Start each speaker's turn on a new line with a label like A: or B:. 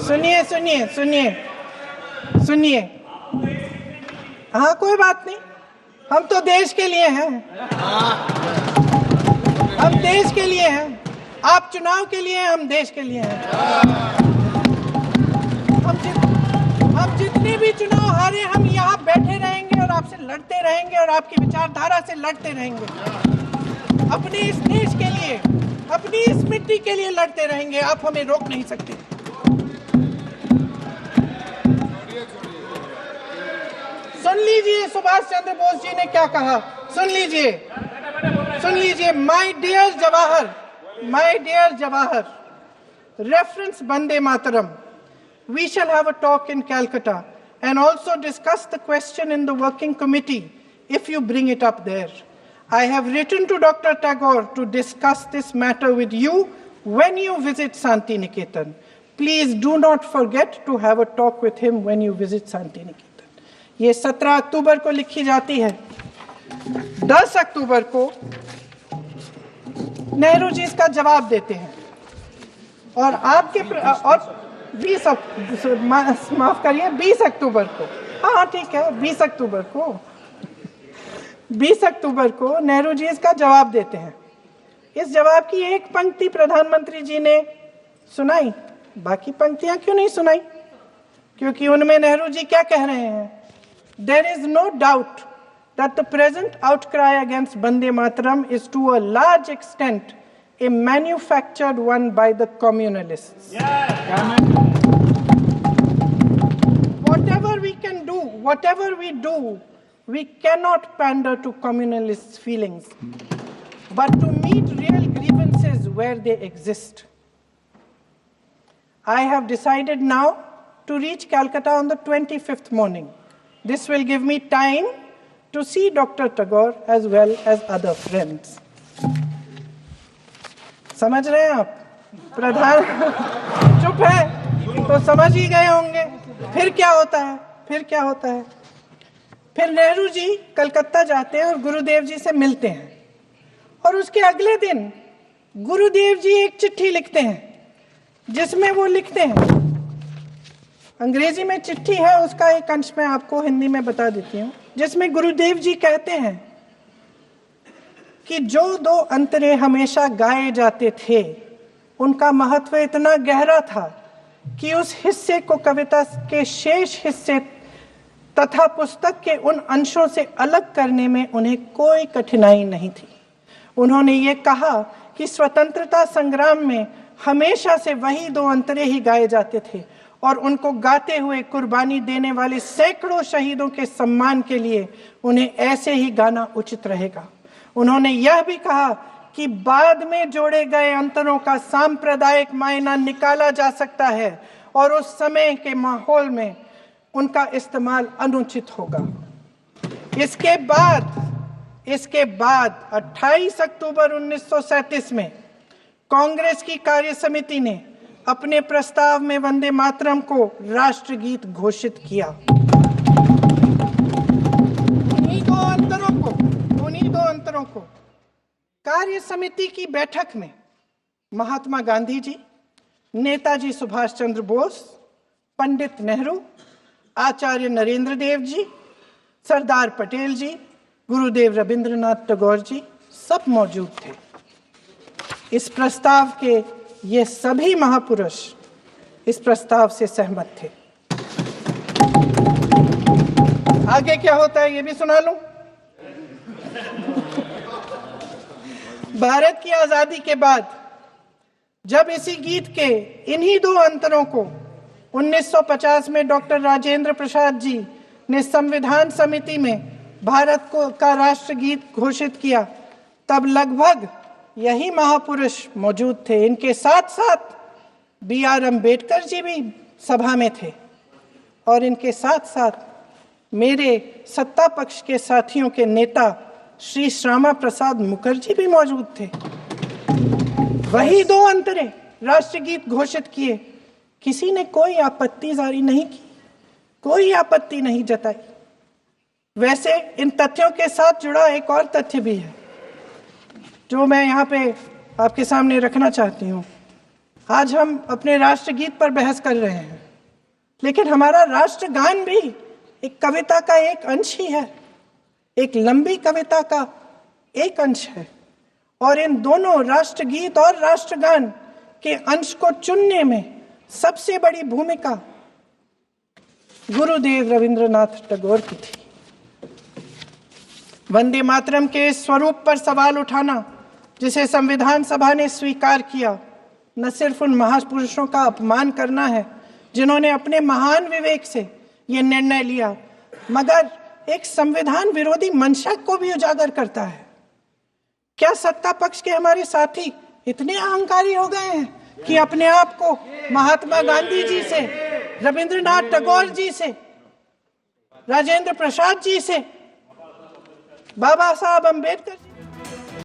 A: सुनिए सुनिए सुनिए सुनिए, हाँ कोई बात नहीं, हम तो देश के लिए हैं, हम देश के लिए हैं। आप चुनाव के लिए, हम देश के लिए हैं। हम जितने भी चुनाव हारे, हम यहाँ बैठे रहेंगे और आपसे लड़ते रहेंगे और आपकी विचारधारा से लड़ते रहेंगे। अपने इस देश के लिए, अपनी इस मिट्टी के लिए लड़ते रहेंगे। आप हमें रोक नहीं सकते। सुन लीजिए सुभाष चंद्र बोस जी ने क्या कहा, सुन लीजिए, सुन लीजिए। My dear Jawahar, reference Vande Mataram. We shall have a talk in Calcutta and also discuss the question in the working committee if you bring it up there. I have written to Dr. Tagore to discuss this matter with you when you visit Santi Niketan. Please do not forget to have a talk with him when you visit Santi Niketan. ये 17 अक्टूबर को लिखी जाती है। 10 अक्टूबर को नेहरू जी इसका जवाब देते हैं और आपके और 20 माफ करिए 20 अक्टूबर को, हाँ ठीक है, 20 अक्टूबर को नेहरू जी इसका जवाब देते हैं। इस जवाब की एक पंक्ति प्रधानमंत्री जी ने सुनाई, बाकी पंक्तियां क्यों नहीं सुनाई? क्योंकि उनमें नेहरू जी क्या कह रहे हैं? There is no doubt that the present outcry against Vande Mataram is to a large extent a manufactured one by the communalists. Whatever we do, we cannot pander to communalists' feelings, but to meet real grievances where they exist. I have decided now to reach Calcutta on the 25th morning. This will give me time to see Dr. Tagore as well as other friends. समझ रहे हैं आप? प्रधान चुप है तो समझ ही गए होंगे। फिर क्या होता है? फिर नेहरू जी कलकत्ता जाते हैं और गुरुदेव जी से मिलते हैं और उसके अगले दिन गुरुदेव जी एक चिट्ठी लिखते हैं जिसमें वो लिखते हैं, अंग्रेजी में चिट्ठी है, उसका एक अंश मैं आपको हिंदी में बता देती हूँ, जिसमें गुरुदेव जी कहते हैं कि जो दो अंतरे हमेशा गाए जाते थे उनका महत्व इतना गहरा था कि उस हिस्से को कविता के शेष हिस्से तथा पुस्तक के उन अंशों से अलग करने में उन्हें कोई कठिनाई नहीं थी। उन्होंने ये कहा कि स्वतंत्रता संग्राम में हमेशा से वही दो अंतरे ही गाए जाते थे और उनको गाते हुए कुर्बानी देने वाले सैकड़ों शहीदों के सम्मान के लिए उन्हें ऐसे ही गाना उचित रहेगा। उन्होंने यह भी कहा कि बाद में जोड़े गए अंतरों का सांप्रदायिक मायना निकाला जा सकता है और उस समय के माहौल में उनका इस्तेमाल अनुचित होगा। इसके बाद 28 अक्टूबर 1937 में कांग्रेस की कार्य समिति ने अपने प्रस्ताव में वंदे मातरम को राष्ट्रगीत घोषित किया। उन्हीं दो अंतरों को कार्य समिति की बैठक में महात्मा गांधी जी, नेताजी सुभाष चंद्र बोस, पंडित नेहरू, आचार्य नरेंद्र देव जी, सरदार पटेल जी, गुरुदेव रविंद्रनाथ टैगोर जी सब मौजूद थे। इस प्रस्ताव के ये सभी महापुरुष इस प्रस्ताव से सहमत थे। आगे क्या होता है ये भी सुना लूं। भारत की आजादी के बाद जब इसी गीत के इन्हीं दो अंतरों को 1950 में डॉक्टर राजेंद्र प्रसाद जी ने संविधान समिति में भारत का राष्ट्रगीत घोषित किया, तब लगभग यही महापुरुष मौजूद थे। इनके साथ साथ B.R. अम्बेडकर जी भी सभा में थे और इनके साथ साथ मेरे सत्ता पक्ष के साथियों के नेता श्री श्यामा प्रसाद मुखर्जी भी मौजूद थे। वही दो अंतरे राष्ट्रगीत घोषित किए, किसी ने कोई आपत्ति जारी नहीं की, कोई आपत्ति नहीं जताई। वैसे इन तथ्यों के साथ जुड़ा एक और तथ्य भी है जो मैं यहाँ पे आपके सामने रखना चाहती हूँ। आज हम अपने राष्ट्रगीत पर बहस कर रहे हैं, लेकिन हमारा राष्ट्रगान भी एक कविता का एक अंश ही है, एक लंबी कविता का एक अंश है। और इन दोनों राष्ट्रगीत और राष्ट्रगान के अंश को चुनने में सबसे बड़ी भूमिका गुरुदेव रविंद्रनाथ टैगोर की थी। वंदे मातरम के स्वरूप पर सवाल उठाना, जिसे संविधान सभा ने स्वीकार किया, न सिर्फ उन महापुरुषों का अपमान करना है जिन्होंने अपने महान विवेक से यह निर्णय लिया, मगर एक संविधान विरोधी मंशा को भी उजागर करता है। क्या सत्ता पक्ष के हमारे साथी इतने अहंकारी हो गए हैं कि अपने आप को महात्मा गांधी जी से, रविंद्रनाथ टैगोर जी से, राजेंद्र प्रसाद जी से, बाबा साहब अम्बेडकर